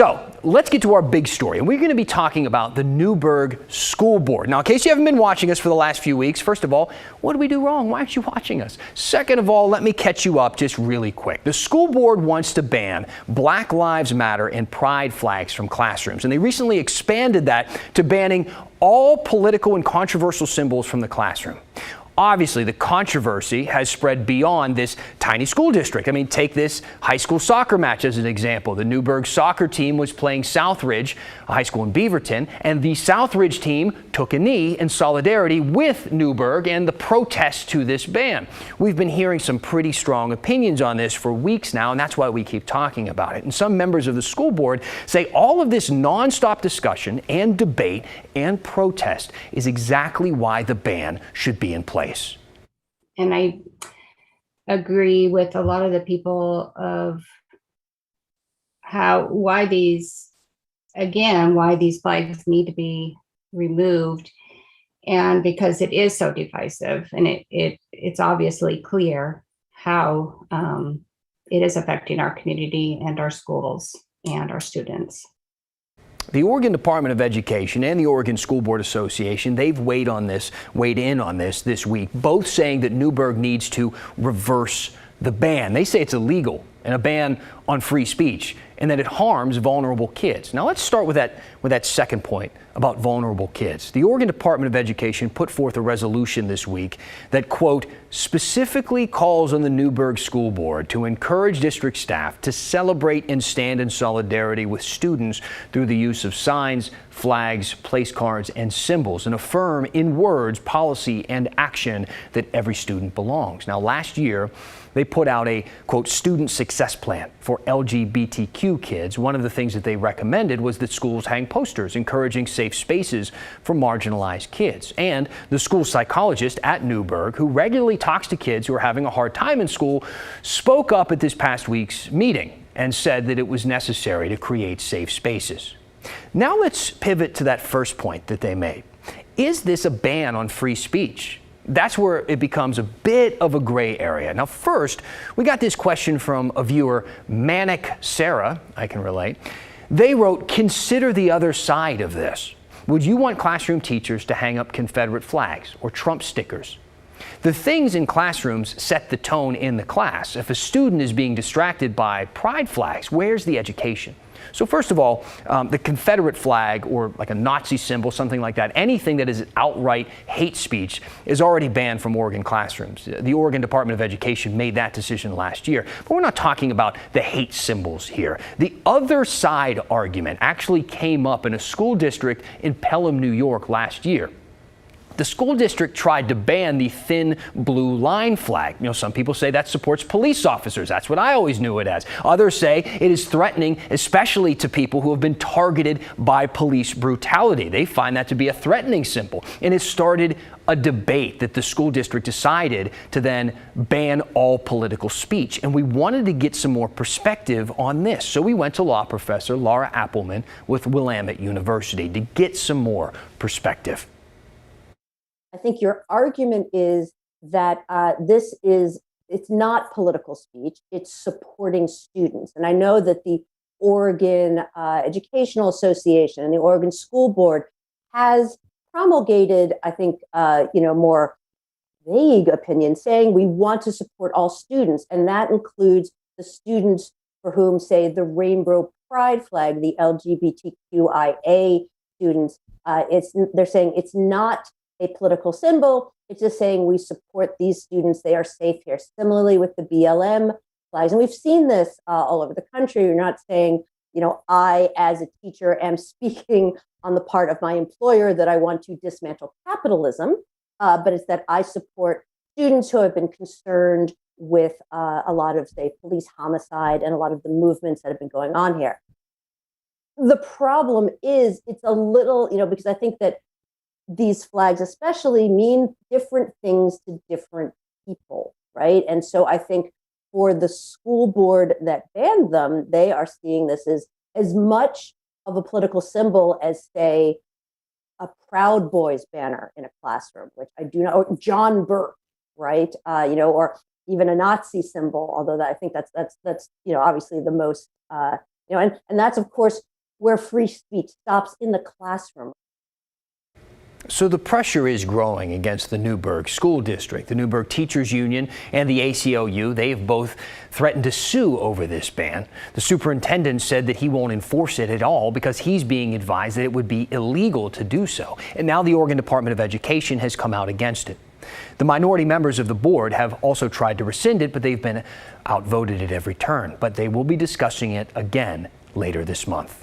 So let's get to our big story, and we're going to be talking about the Newburgh School Board. Now, in case you haven't been watching us for the last few weeks, first of all, what did we do wrong? Why aren't you watching us? Second of all, let me catch you up just really quick. The school board wants to ban Black Lives Matter and pride flags from classrooms, and they recently expanded that to banning all political and controversial symbols from the classroom. Obviously, the controversy has spread beyond this tiny school district. I mean, take this high school soccer match as an example. The Newburgh soccer team was playing Southridge, a high school in Beaverton, and the Southridge team took a knee in solidarity with Newburgh and the protest to this ban. We've been hearing some pretty strong opinions on this for weeks now, and that's why we keep talking about it. And some members of the school board say all of this nonstop discussion and debate and protest is exactly why the ban should be in place. And I agree with a lot of the people of why these flags need to be removed, and because it is so divisive, and it's obviously clear how it is affecting our community and our schools and our students. The Oregon Department of Education and the Oregon School Board Association, they've weighed in on this week, both saying that Newburgh needs to reverse the ban. They say it's illegal and a ban on free speech, and that it harms vulnerable kids. Now let's start with that second point about vulnerable kids. The Oregon Department of Education put forth a resolution this week that, quote, specifically calls on the Newburgh School Board to encourage district staff to celebrate and stand in solidarity with students through the use of signs, flags, place cards, and symbols, and affirm in words, policy, and action that every student belongs. Now, last year, they put out a, quote, student success plan for LGBTQ kids. One of the things that they recommended was that schools hang posters encouraging safe spaces for marginalized kids. And the school psychologist at Newburgh, who regularly talks to kids who are having a hard time in school, spoke up at this past week's meeting and said that it was necessary to create safe spaces. Now let's pivot to that first point that they made. Is this a ban on free speech? That's where it becomes a bit of a gray area. Now, first, we got this question from a viewer, Manic Sarah, I can relate. They wrote, consider the other side of this. Would you want classroom teachers to hang up Confederate flags or Trump stickers? The things in classrooms set the tone in the class. If a student is being distracted by pride flags, where's the education? So first of all, the Confederate flag, or like a Nazi symbol, something like that, anything that is outright hate speech is already banned from Oregon classrooms. The Oregon Department of Education made that decision last year. But we're not talking about the hate symbols here. The other side argument actually came up in a school district in Pelham, New York last year. The school district tried to ban the thin blue line flag. You know, some people say that supports police officers. That's what I always knew it as. Others say it is threatening, especially to people who have been targeted by police brutality. They find that to be a threatening symbol. And it started a debate that the school district decided to then ban all political speech. And we wanted to get some more perspective on this. So we went to law professor Laura Appelman with Willamette University to get some more perspective. I think your argument is that it's not political speech, it's supporting students. And I know that the Oregon Educational Association and the Oregon School Board has promulgated, I think, more vague opinions saying we want to support all students. And that includes the students for whom, say, the Rainbow Pride flag, the LGBTQIA students, they're saying it's not a political symbol. It's just saying we support these students. They are safe here. Similarly with the BLM flags. And we've seen this all over the country. You're not saying, I as a teacher am speaking on the part of my employer that I want to dismantle capitalism, but it's that I support students who have been concerned with a lot of, say, police homicide and a lot of the movements that have been going on here. The problem is it's a little, because I think that these flags especially mean different things to different people, right? And so I think for the school board that banned them, they are seeing this as much of a political symbol as, say, a Proud Boys banner in a classroom, which I do not, or John Burke, right? Or even a Nazi symbol, although I think that's obviously the most, and that's, of course, where free speech stops in the classroom. So the pressure is growing against the Newburgh School District. The Newburgh Teachers Union and the ACLU, they have both threatened to sue over this ban. The superintendent said that he won't enforce it at all because he's being advised that it would be illegal to do so. And now the Oregon Department of Education has come out against it. The minority members of the board have also tried to rescind it, but they've been outvoted at every turn. But they will be discussing it again later this month.